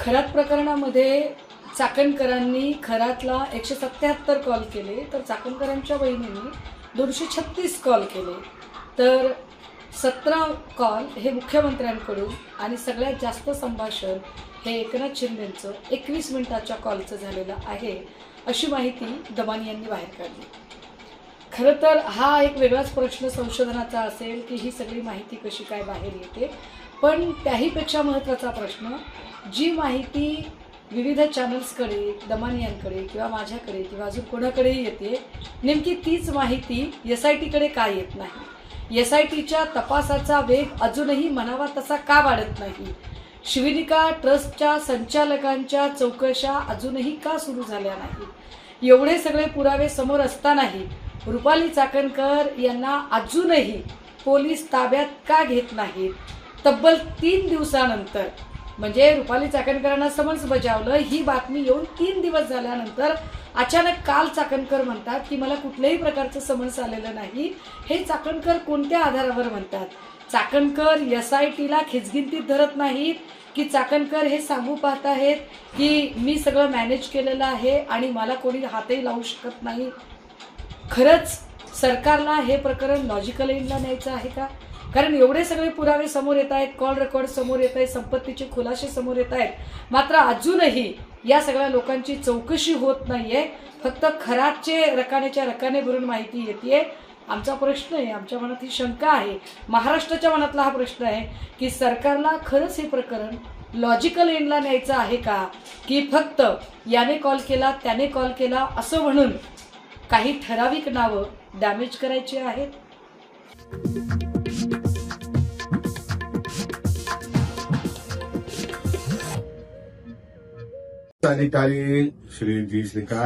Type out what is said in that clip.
खरात प्रकरणामध्ये चाकणकरांनी खरातला 177 कॉल केले, तर चाकणकरांच्या बहिणींनी 236 कॉल केले. तर 17 कॉल हे मुख्यमंत्र्यांकडून आणि सगळ्यात जास्त संभाषण हे एकनाथ शिंदेंचं 21 मिनिटाच्या कॉलचं झालेलं आहे, अशी माहिती दमानी यांनी बाहेर काढली. खरं तर हा एक वेगळाच प्रश्न संशोधनाचा असेल की ही सगळी माहिती कशी काय बाहेर येते, पण त्याहीपेक्षा महत्त्वाचा प्रश्न, जी माहिती विविध चॅनल्सकडे, दमानी यांकडे किंवा माझ्याकडे किंवा अजून कोणाकडेही येते, नेमकी तीच माहिती SITकडे का येत नाही? SITच्या तपासाचा वेग अजूनही म्हणावा तसा का वाढत नाही? शिवनिका ट्रस्टच्या संचालकांच्या चौकशा अजूनही का सुरू झाल्या नाहीत? एवढे सगळे पुरावे समोर असतानाही रुपाली चाकणकर यांना अजूनही पोलीस ताब्यात का घेत नाहीत? तब्बल 3 दिवसानंतर, म्हणजे रुपाली चाकणकरांना समन्स बजावलं ही बातमी येऊन 3 दिवस झाल्यानंतर अचानक काल चाकणकर म्हणतात की मला कुठल्याही प्रकारचं समन्स आलेलं नाही. हे चाकणकर कोणत्या आधारावर म्हणतात? चाकणकर SITला खिचगिंतीत धरत नाहीत की चाकणकर हे सांगू पाहत आहेत की मी सगळं मॅनेज केलेलं आहे आणि मला कोणी हातही लावू शकत नाही? खरंच सरकारला हे प्रकरण लॉजिकल एंडला न्यायचं आहे का? कारण एवढे सगळे पुरावे समोर येत आहेत, कॉल रेकॉर्ड समोर येत आहेत, संपत्तीचे खुलासे समोर येत आहेत, मात्र अजूनही या सगळ्या लोकांची चौकशी होत नाहीये. फक्त खरातचे रकानेच्या रकाने भरून माहिती येते. आमचा प्रश्न आहे, आमच्या मनात ही शंका आहे, महाराष्ट्राच्या मनातला हा प्रश्न आहे की सरकारला खरंच हे प्रकरण लॉजिकल एंडला न्यायचं आहे का, की फक्त याने कॉल केला त्याने कॉल केला असं म्हणून काही ठराविक नावं डॅमेज करायची आहेत? अधिकारी श्री जी श्रीकांत